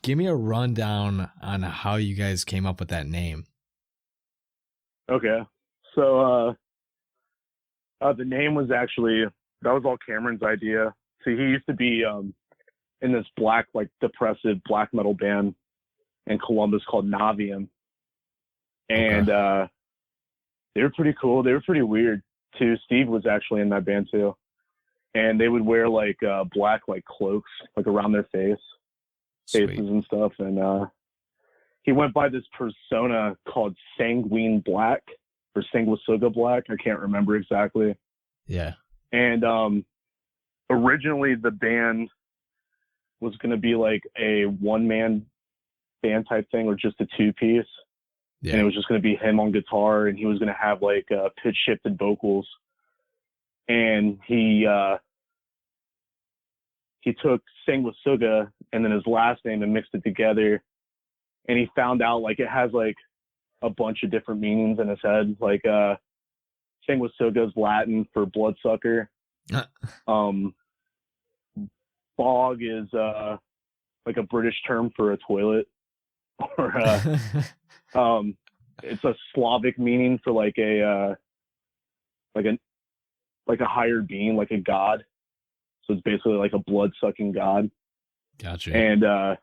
give me a rundown on how you guys came up with that name. Okay. So the name was actually, that was all Cameron's idea. See, he used to be in this black, like depressive black metal band in Columbus called Navium. And they were pretty cool. They were pretty weird too. Steve was actually in that band too. And they would wear like black like cloaks like around their faces and stuff. And he went by this persona called Sanguine Black or Sanguisugabogg. I can't remember exactly. Yeah. And originally the band was going to be like a one-man band type thing or just a two-piece. Yeah. And it was just going to be him on guitar, and he was going to have like pitch-shifted vocals. And he took Sanguisuga and then his last name and mixed it together. And he found out like it has like a bunch of different meanings in his head. Like Sanguisuga is Latin for bloodsucker. Bog is like a British term for a toilet. Or it's a Slavic meaning for like a higher being, like a god. So it's basically like a blood-sucking god. Gotcha. And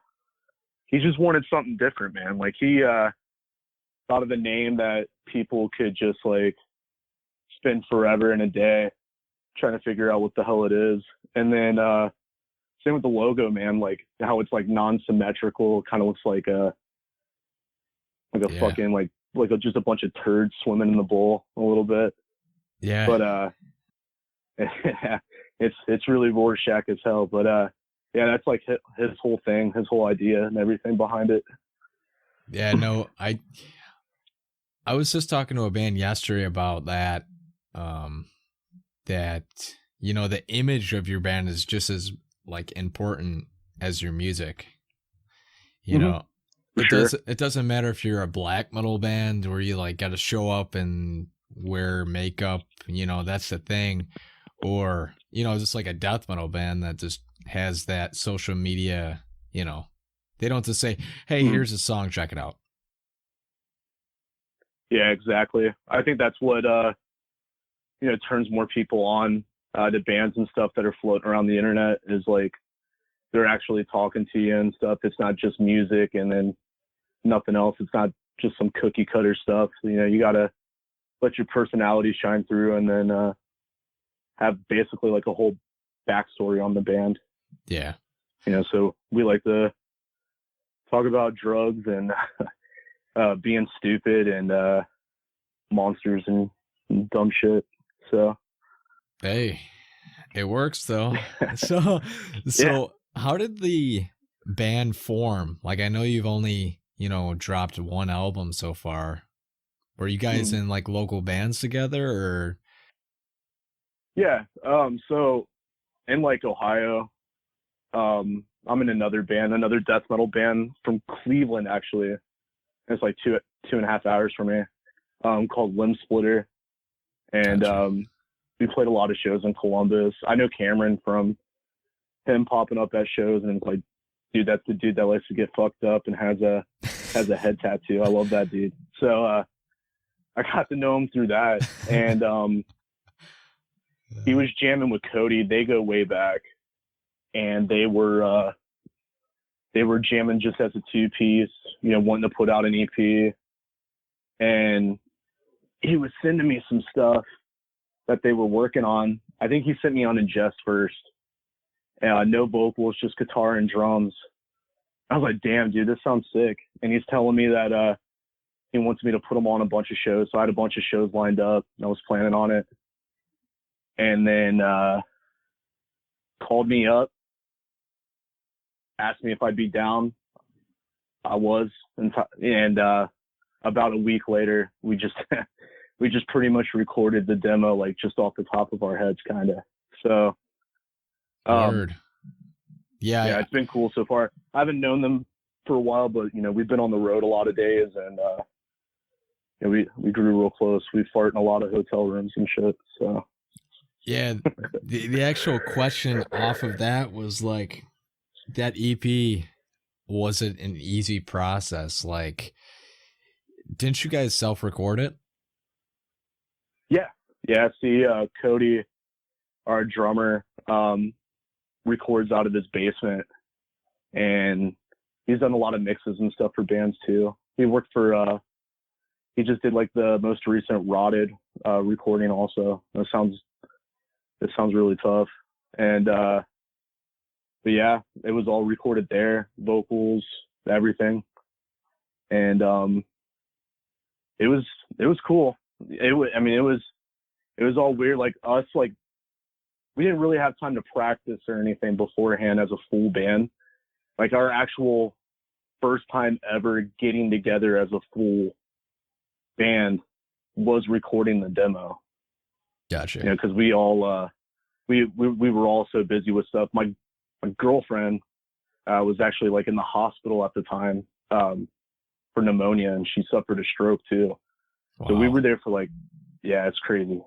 he just wanted something different, man. Like he thought of a name that people could just like spend forever in a day trying to figure out what the hell it is. And then same with the logo, man. Like how it's like non-symmetrical, kind of looks like a fucking like just a bunch of turds swimming in the bowl a little bit. Yeah. But it's really Rorschach as hell. But yeah, that's like his whole thing, his whole idea and everything behind it. Yeah, no, I was just talking to a band yesterday about that. That the image of your band is just as like important as your music. It doesn't matter if you're a black metal band where you like got to show up and wear makeup, that's the thing, or just like a death metal band that just has that social media, they don't just say, hey, here's a song, check it out. Yeah, exactly. I think that's what turns more people on to bands and stuff that are floating around the internet, is like they're actually talking to you and stuff. It's not just music and then nothing else. It's not just some cookie cutter stuff. You gotta let your personality shine through, and then have basically like a whole backstory on the band. Yeah. So we like to talk about drugs and being stupid and monsters and dumb shit. So hey, it works though. So yeah. How did the band form? Like, I know you've only dropped one album so far. Were you guys in like local bands together, or? Yeah. So in like Ohio, I'm in another band, another death metal band from Cleveland, actually. It's like 2.5 hours from me, called Limb Splitter. And, Gotcha. We played a lot of shows in Columbus. I know Cameron from him popping up at shows, and it's like, dude, that's the dude that likes to get fucked up and has a head tattoo. I love that dude. So, I got to know him through that. And, he was jamming with Cody. They go way back, and they were jamming just as a two-piece, wanting to put out an EP. And he was sending me some stuff that they were working on. I think he sent me on Ingest first. No vocals, just guitar and drums. I was like, damn, dude, this sounds sick. And he's telling me that he wants me to put him on a bunch of shows. So I had a bunch of shows lined up, and I was planning on it. And then called me up, asked me if I'd be down. I was, and about a week later, we just pretty much recorded the demo, like just off the top of our heads, kind of. So, Word. Yeah, it's been cool so far. I haven't known them for a while, but we've been on the road a lot of days, and we grew real close. We fart in a lot of hotel rooms and shit. So. Yeah, the actual question off of that was like, that EP, was it an easy process? Like, didn't you guys self-record it? Yeah. See, Cody, our drummer, records out of his basement, and he's done a lot of mixes and stuff for bands too. He worked for, he just did like the most recent Rotted recording also. It sounds really tough. And, but yeah, it was all recorded there, vocals, everything. And, it was cool. It was all weird. Like us, like we didn't really have time to practice or anything beforehand as a full band. Like our actual first time ever getting together as a full band was recording the demo. Gotcha. You know, because we all we were all so busy with stuff. My girlfriend was actually like in the hospital at the time for pneumonia, and she suffered a stroke too. Wow. So we were there for like, yeah, it's crazy.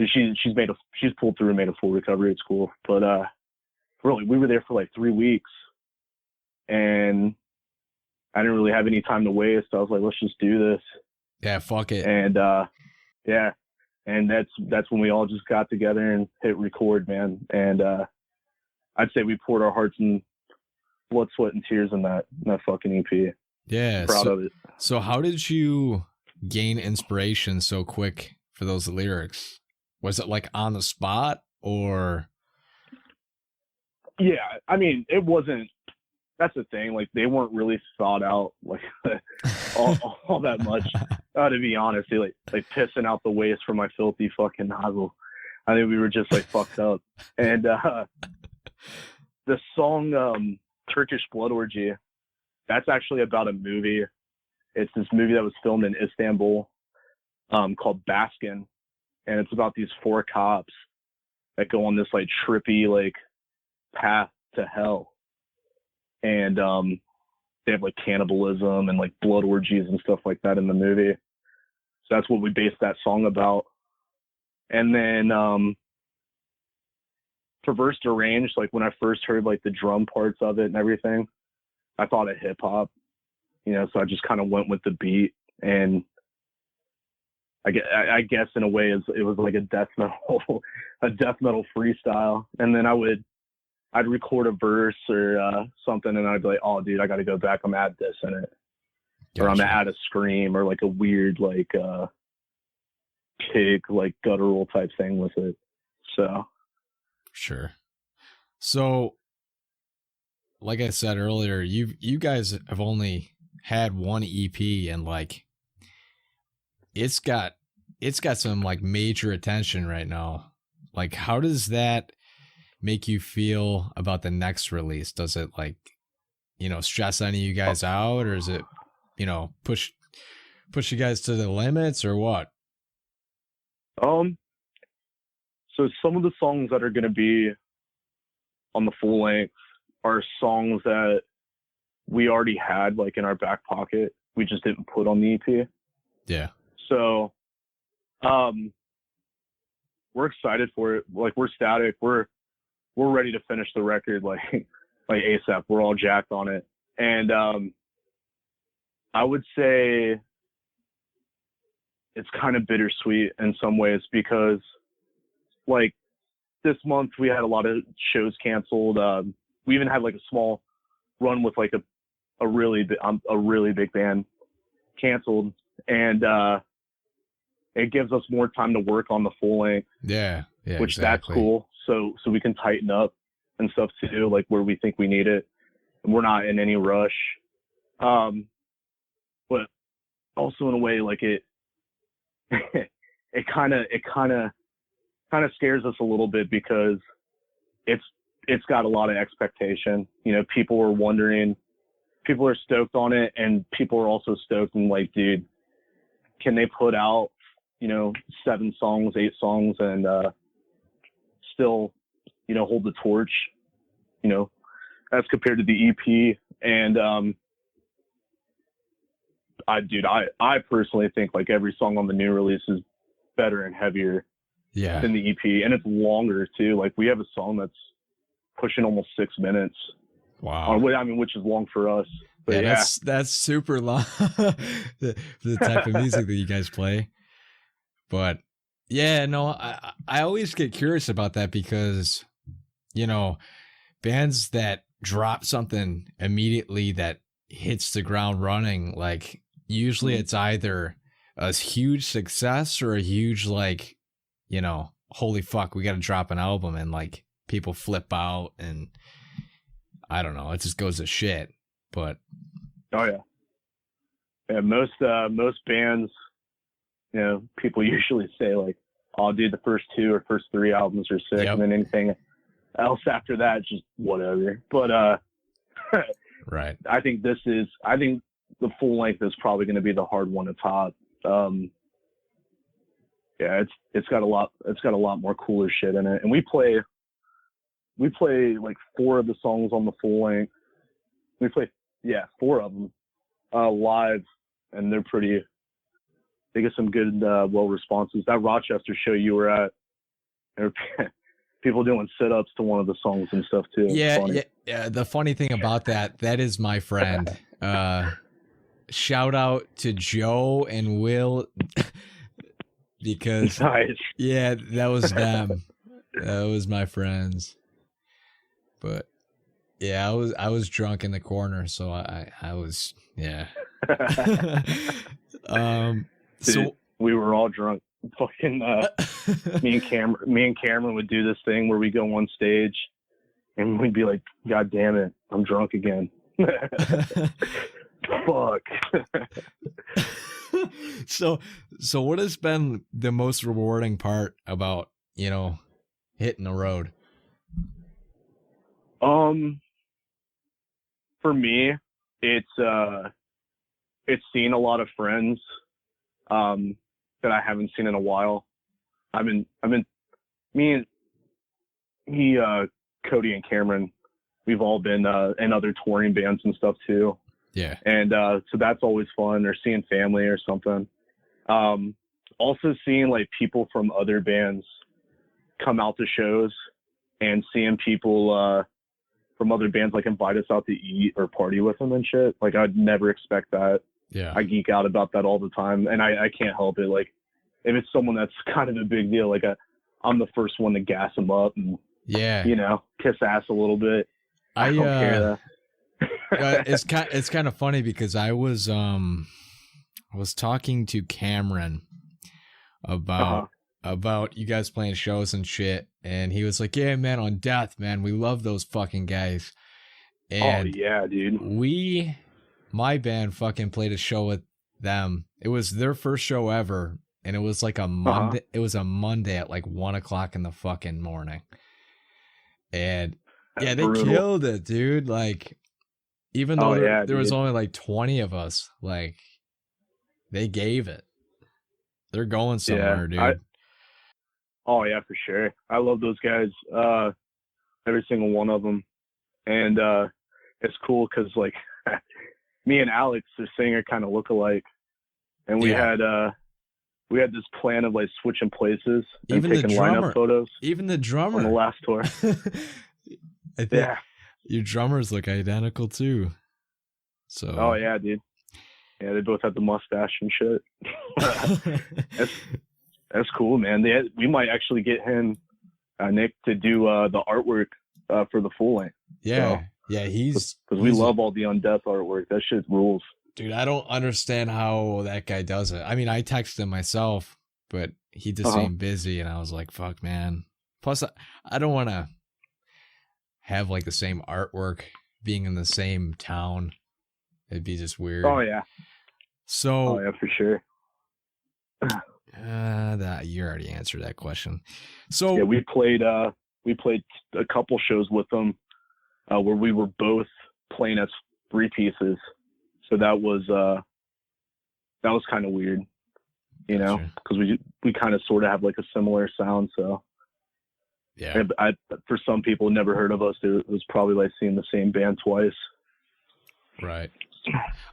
She's pulled through and made a full recovery at school. But really, we were there for like 3 weeks, and I didn't really have any time to waste. I was like, let's just do this. Yeah, fuck it. And yeah, and that's when we all just got together and hit record, man. And I'd say we poured our hearts and blood, sweat, and tears in that fucking EP. Yeah, proud of it. So how did you gain inspiration so quick for those lyrics? Was it like on the spot, or? Yeah, I mean, it wasn't. That's the thing. Like, they weren't really thought out, like all that much. To be honest, like pissing out the waste from my filthy fucking nozzle. I think we were just like fucked up. And the song "Turkish Blood Orgy," that's actually about a movie. It's this movie that was filmed in Istanbul called Baskin, and it's about these 4 cops that go on this like trippy like path to hell, and they have like cannibalism and like blood orgies and stuff like that in the movie. So that's what we based that song about. And then Traversed Arranged, like when I first heard like the drum parts of it and everything, I thought of hip hop, you know, so I just kind of went with the beat, and I guess in a way it was like a death metal freestyle. And then I'd record a verse or something, and I'd be like, oh dude, I got to go back. I'm gonna add this in it. Gotcha. Or I'm gonna add a scream or like a weird like pig like guttural type thing with it. So sure. So like I said earlier, you guys have only had one EP, and like it's got some like major attention right now. Like, how does that make you feel about the next release? Does it like, you know, stress any of you guys out, or is it, you know, push you guys to the limits, or what? So some of the songs that are going to be on the full length are songs that we already had like in our back pocket. We just didn't put on the EP. Yeah. So, we're excited for it. Like, we're static. We're ready to finish the record like ASAP. We're all jacked on it. And I would say it's kind of bittersweet in some ways, because like this month we had a lot of shows canceled. We even had like a small run with like a really big band canceled, and it gives us more time to work on the full length. Yeah, which exactly. That's cool. So we can tighten up and stuff too, like where we think we need it. And we're not in any rush. But also in a way, like it kind of scares us a little bit, because it's got a lot of expectation. You know, people are wondering, people are stoked on it, and people are also stoked and like, dude, can they put out, you know, 7 songs, 8 songs, and still, you know, hold the torch, you know, as compared to the EP. And I personally think like every song on the new release is better and heavier than the EP, and it's longer too. Like, we have a song that's pushing almost 6 minutes. Wow. I mean, which is long for us. But yeah, that's super long. the type of music that you guys play. But yeah, no, I always get curious about that because, you know, bands that drop something immediately that hits the ground running, like usually it's either a huge success or a huge, like, you know, holy fuck, we got to drop an album, and like people flip out, and I don't know, it just goes to shit. But oh yeah, most bands, you know, people usually say like, "I'll do the first 2 or first 3 albums are sick," Yep. and then anything else after that, just whatever. But right, I think the full length is probably going to be the hard one to top. Yeah, it's got a lot more cooler shit in it, and we play like 4 of the songs on the full length. We play 4 of them live, and they get some good well responses. That Rochester show you were at, there were people doing sit-ups to one of the songs and stuff too. Yeah. The funny thing about that is my friend. Shout out to Joe and Will, because nice. Yeah, that was them. That was my friends. But yeah, I was drunk in the corner, so I was, yeah. Dude, we were all drunk. Fucking me and Cameron would do this thing where we go on stage and we'd be like, "God damn it, I'm drunk again." Fuck. So what has been the most rewarding part about, you know, hitting the road? For me, it's seeing a lot of friends that I haven't seen in a while. Cody and Cameron, we've all been in other touring bands and stuff too. Yeah. And so that's always fun, or seeing family or something. Also seeing like people from other bands come out to shows, and seeing people from other bands like invite us out to eat or party with them and shit. Like, I'd never expect that. Yeah. I geek out about that all the time, and I can't help it. Like, if it's someone that's kind of a big deal, like I'm the first one to gas them up and, yeah, you know, kiss ass a little bit. I don't care. It's kind of funny because I was talking to Cameron about you guys playing shows and shit, and he was like, "Yeah, man, on Death, man, we love those fucking guys." And oh yeah, dude. My band fucking played a show with them. It was their first show ever, and it was like a Monday. It was a Monday at like 1:00 in the fucking morning, and yeah, they killed it, dude. Like, even though there was only like 20 of us, like, they gave it. They're going somewhere, dude. Oh yeah, for sure. I love those guys, every single one of them, and it's cool because like me and Alex, the singer, kind of look alike, and we had this plan of like switching places and taking lineup photos. Even the drummer on the last tour. I think your drummers look identical too. So. Oh yeah, dude. Yeah, they both have the mustache and shit. That's cool, man. We might actually get him, Nick, to do the artwork for the full length. Yeah, so, yeah, because we love all the Undeath artwork. That shit rules. Dude, I don't understand how that guy does it. I mean, I texted him myself, but he just seemed busy, and I was like, "Fuck, man." Plus, I don't want to have like the same artwork being in the same town. It'd be just weird. Oh yeah. So. Oh yeah, for sure. That you already answered that question. So yeah, we played a couple shows with them where we were both playing as 3 pieces. So that was kind of weird, you know, because we kind of sort of have like a similar sound. So yeah, for some people who never heard of us, it was probably like seeing the same band twice. Right.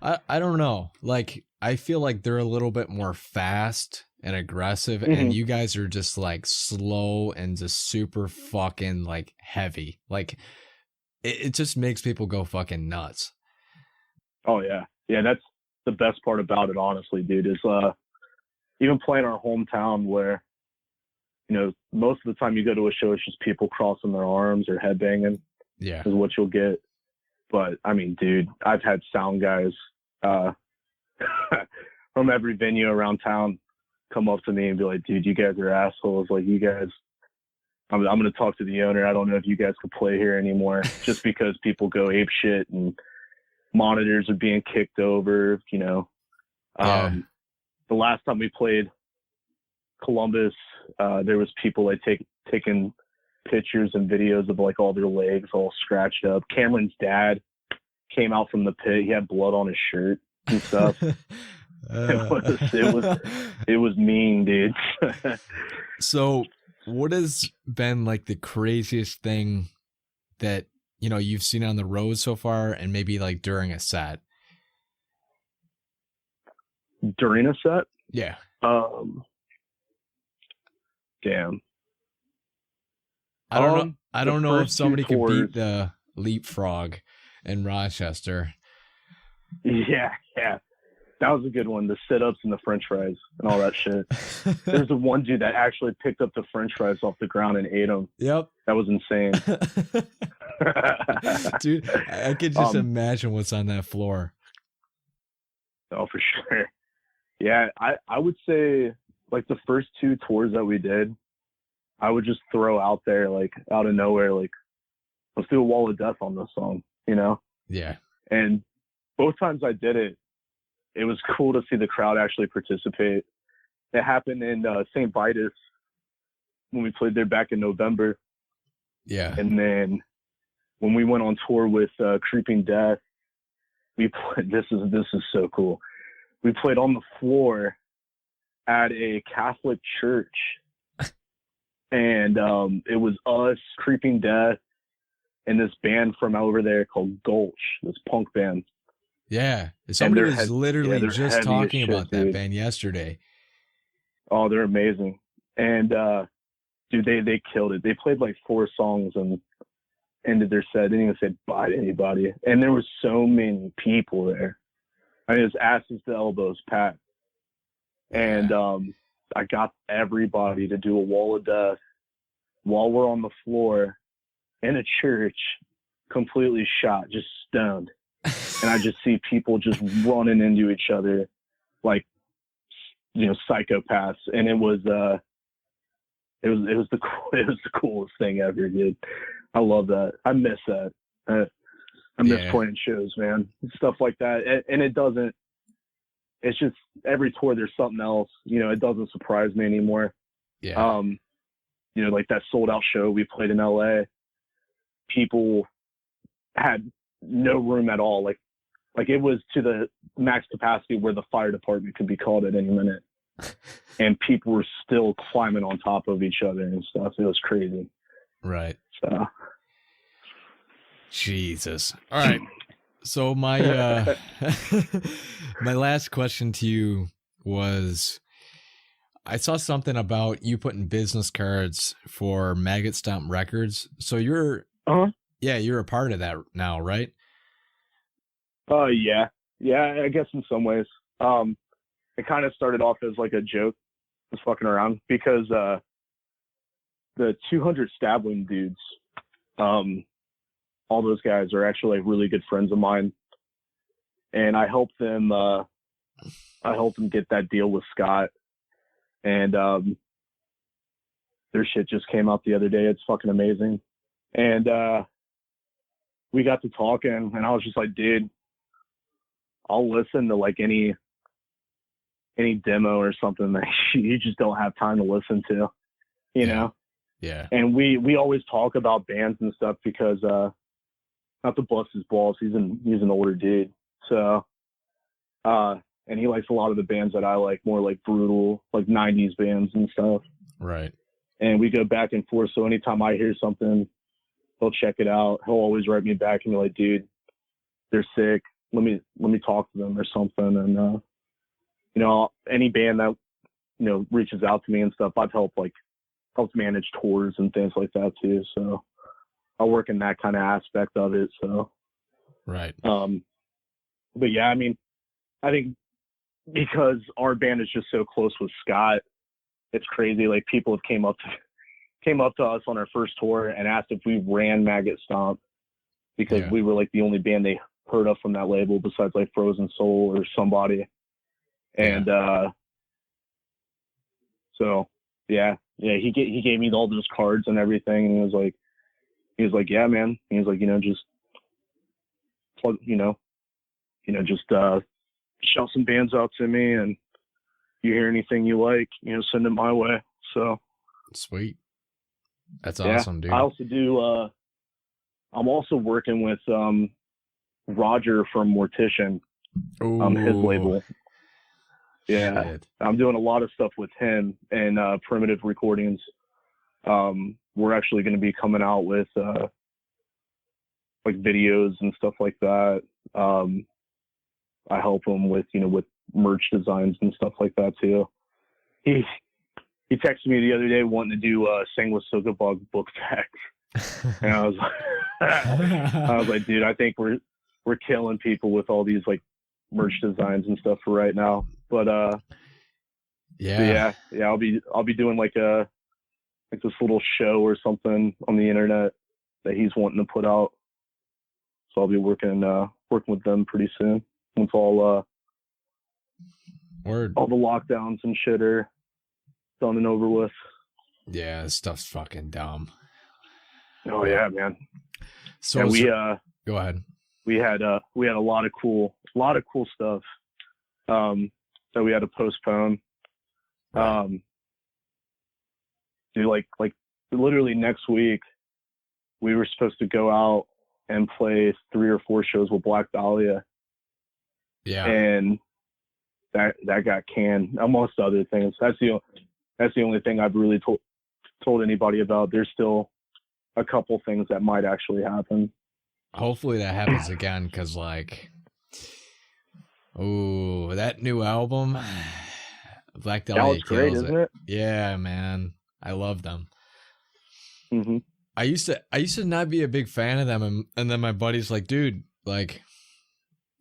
I don't know. Like, I feel like they're a little bit more fast and aggressive, and you guys are just like slow and just super fucking like heavy. Like, it just makes people go fucking nuts. Oh yeah. Yeah, that's the best part about it, honestly, dude, is even playing our hometown where, most of the time you go to a show, it's just people crossing their arms or headbanging Yeah. is what you'll get. But I mean, dude, I've had sound guys from every venue around town come up to me and be like, dude, you guys are assholes. Like, you guys, I'm going to talk to the owner. I don't know if you guys could play here anymore, just because people go ape shit and monitors are being kicked over, Yeah. The last time we played Columbus, there was people like taking pictures and videos of like all their legs all scratched up. Cameron's dad came out from the pit. He had blood on his shirt and stuff. It was mean, dude. So what has been like the craziest thing that, you've seen on the road so far, and maybe like during a set? During a set? Yeah. Damn. I don't know. I don't know if somebody could tours, beat the leapfrog in Rochester. Yeah. That was a good one. The sit-ups and the french fries and all that shit. There's the one dude that actually picked up the french fries off the ground and ate them. Yep. That was insane. Dude, I could just imagine what's on that floor. Oh, for sure. Yeah, I would say, like, the first 2 tours that we did, I would just throw out there, like, out of nowhere, like, let's do a Wall of Death on this song, Yeah. And both times I did it, it was cool to see the crowd actually participate. It happened in St. Vitus when we played there back in November. Yeah. And then when we went on tour with Creeping Death, we played, this is so cool. We played on the floor at a Catholic church. And it was us, Creeping Death, and this band from over there called Gulch, this punk band. Yeah. Somebody was literally just talking about that dude. band yesterday. Oh, they're amazing. And dude, they killed it. They played like 4 songs and ended their set. Didn't even say bye to anybody. And there was so many people there. I mean, it was asses to elbows packed. And I got everybody to do a Wall of Death while we're on the floor in a church, completely shot, just stoned. And I just see people just running into each other like, psychopaths. And it was the coolest thing ever, dude. I love that. I miss that. I miss playing shows, man. Stuff like that. And it's just every tour there's something else. It doesn't surprise me anymore. Yeah. Like that sold out show we played in LA, people had no room at all. Like it was to the max capacity where the fire department could be called at any minute. And people were still climbing on top of each other and stuff. It was crazy. Right. So. Jesus. All right. So my my last question to you was, I saw something about you putting business cards for Maggot Stomp Records. So you're a part of that now, right? Yeah, I guess in some ways. It kind of started off as like a joke, just fucking around, because the 200 Stabling dudes, all those guys are actually like really good friends of mine, and I helped them get that deal with Scott, and their shit just came out the other day. It's fucking amazing. And we got to talking, and I was just like, dude, I'll listen to like any demo or something that you just don't have time to listen to, you know? Yeah. And we always talk about bands and stuff because not to bust his balls, he's an older dude. So and he likes a lot of the bands that I like, more like brutal, like 90s bands and stuff. Right. And we go back and forth. So anytime I hear something, he'll check it out. He'll always write me back and be like, dude, they're sick. Let me talk to them or something. And any band that, reaches out to me and stuff, I've helped manage tours and things like that too. So I work in that kind of aspect of it. So, right. yeah, I mean, I think because our band is just so close with Scott, it's crazy. Like, people have came up to us on our first tour and asked if we ran Maggot Stomp because we were like the only band they heard of from that label besides like Frozen Soul or somebody. And so yeah, he gave me all those cards and everything, and he was like, yeah, man. He was like, just plug, just shout some bands out to me, and you hear anything you like, send it my way. So sweet. That's awesome, dude. I also do. I'm also working with Roger from Mortician, his label. Yeah, shit. I'm doing a lot of stuff with him and Primitive Recordings. We're actually going to be coming out with like videos and stuff like that. I help him with with merch designs and stuff like that too. He texted me the other day wanting to do Sanguisugabogg book tags, and I was like, dude, I think we're killing people with all these like merch designs and stuff for right now. But yeah, I'll be doing like this little show or something on the internet that he's wanting to put out. So I'll be working with them pretty soon once all the lockdowns and shit are done and over with. Yeah, this stuff's fucking dumb. Oh yeah, man. So we go ahead. We had a lot of cool stuff that we had to postpone. Dude, like literally next week we were supposed to go out and play 3 or 4 shows with Black Dahlia. Yeah. And that got canned, amongst other things. That's the only thing I've really told anybody about. There's still a couple things that might actually happen. Hopefully that happens again, because like, that new album, Black Dahlia, it's great, isn't it? Yeah, man, I love them. Mm-hmm. I used to not be a big fan of them, and then my buddy's like, dude, like,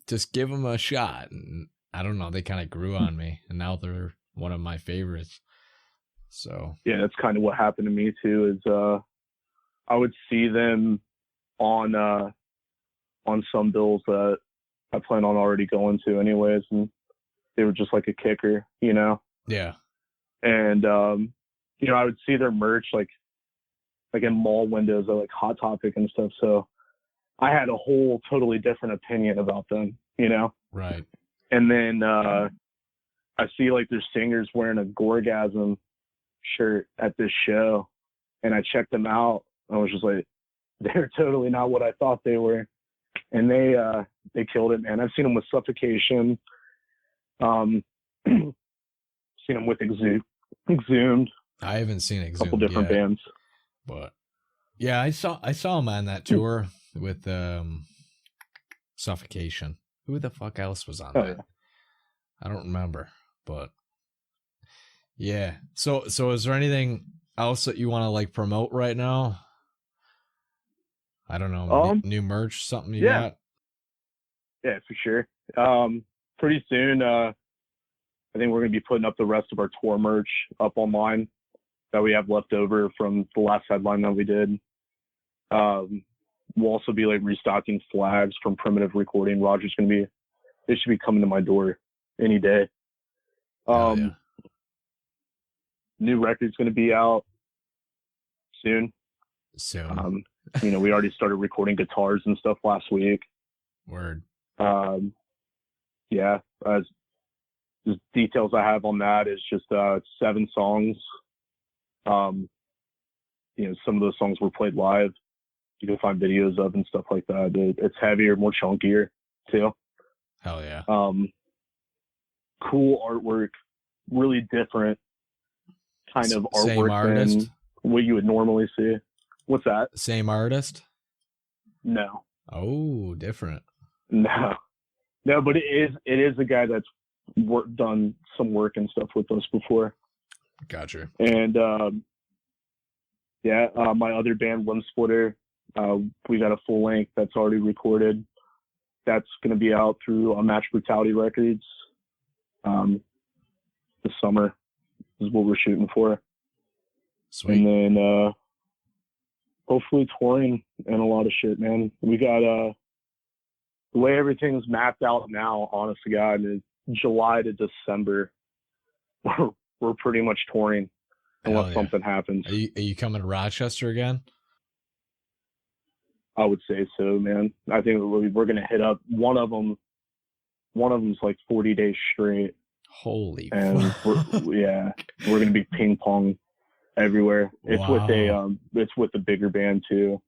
just give them a shot. And I don't know, they kind of grew on me, and now they're one of my favorites. So yeah, that's kind of what happened to me too. Is I would see them on some bills that I plan on already going to anyways, and they were just like a kicker, Yeah. And I would see their merch like in mall windows at like Hot Topic and stuff. So I had a whole totally different opinion about them, Right. And then I see like their singers wearing a Gorgasm shirt at this show, and I checked them out. I was just like, they're totally not what I thought they were. And they killed it, man. I've seen them with Suffocation. Seen them with Exhumed. I haven't seen Exhumed. A couple different bands. But yeah, I saw him on that tour with Suffocation. Who the fuck else was on that? Yeah. I don't remember, but yeah. So is there anything else that you want to like promote right now? I don't know. New merch, something you got? Yeah, for sure. Pretty soon, I think we're going to be putting up the rest of our tour merch up online that we have left over from the last headline that we did. We'll also be like restocking flags from Primitive Recording. Roger's going to be, they should be coming to my door any day. New record's going to be out soon. We already started recording guitars and stuff last week. Word. The details I have on that is just 7 songs. Some of those songs were played live. You can find videos of and stuff like that. It's heavier, more chunkier too. Hell yeah. Cool artwork, really different kind of artwork Same artist? than what you would normally see. What's that? Same artist? No. Oh, different. No, but it is a guy that's done some work and stuff with us before. Gotcha. And my other band, Limb Splitter, we got a full length that's already recorded that's going to be out through Match Brutality Records. This summer is what we're shooting for. Sweet. And then hopefully touring and a lot of shit, man. We got the way everything's mapped out now, honest to God, is July to December. We're pretty much touring unless something happens. Are you coming to Rochester again? I would say so, man. I think we're gonna hit up one of them. One of them's like 40 days straight. Holy and we're gonna be ping pong everywhere. It's it's with a bigger band too.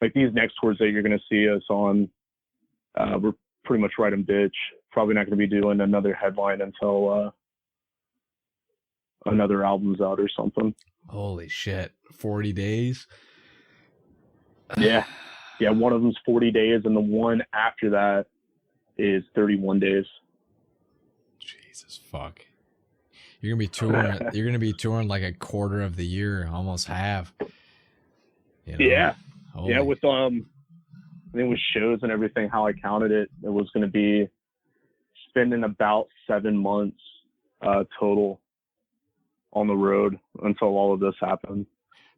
Like these next tours that you're gonna see us on, we're pretty much riding bitch. Probably not gonna be doing another headline until another album's out or something. Holy shit. 40 days? Yeah. Yeah, one of them's 40 days and the one after that is 31 days. Jesus fuck. You're gonna be touring like a quarter of the year, almost half. You know? Yeah. Holy. Yeah, with I think with shows and everything, how I counted it, it was gonna be spending about 7 months total on the road until all of this happened.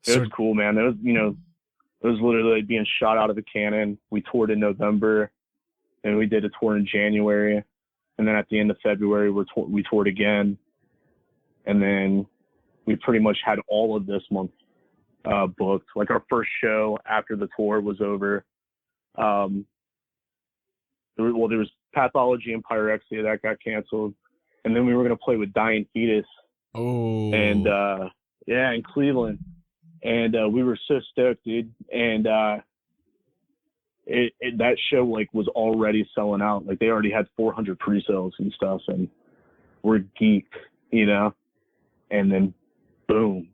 It was cool, man. It was literally like being shot out of a cannon. We toured in November, and we did a tour in January, and then at the end of February we toured again, and then we pretty much had all of this month booked. Like our first show after the tour was over. There was Pathology and Pyrexia that got canceled, and then we were gonna play with Dying Fetus. Oh. And in Cleveland, and we were so stoked, dude. And that show like was already selling out. Like they already had 400 pre-sales and stuff, and we're geeked, you know. And then boom.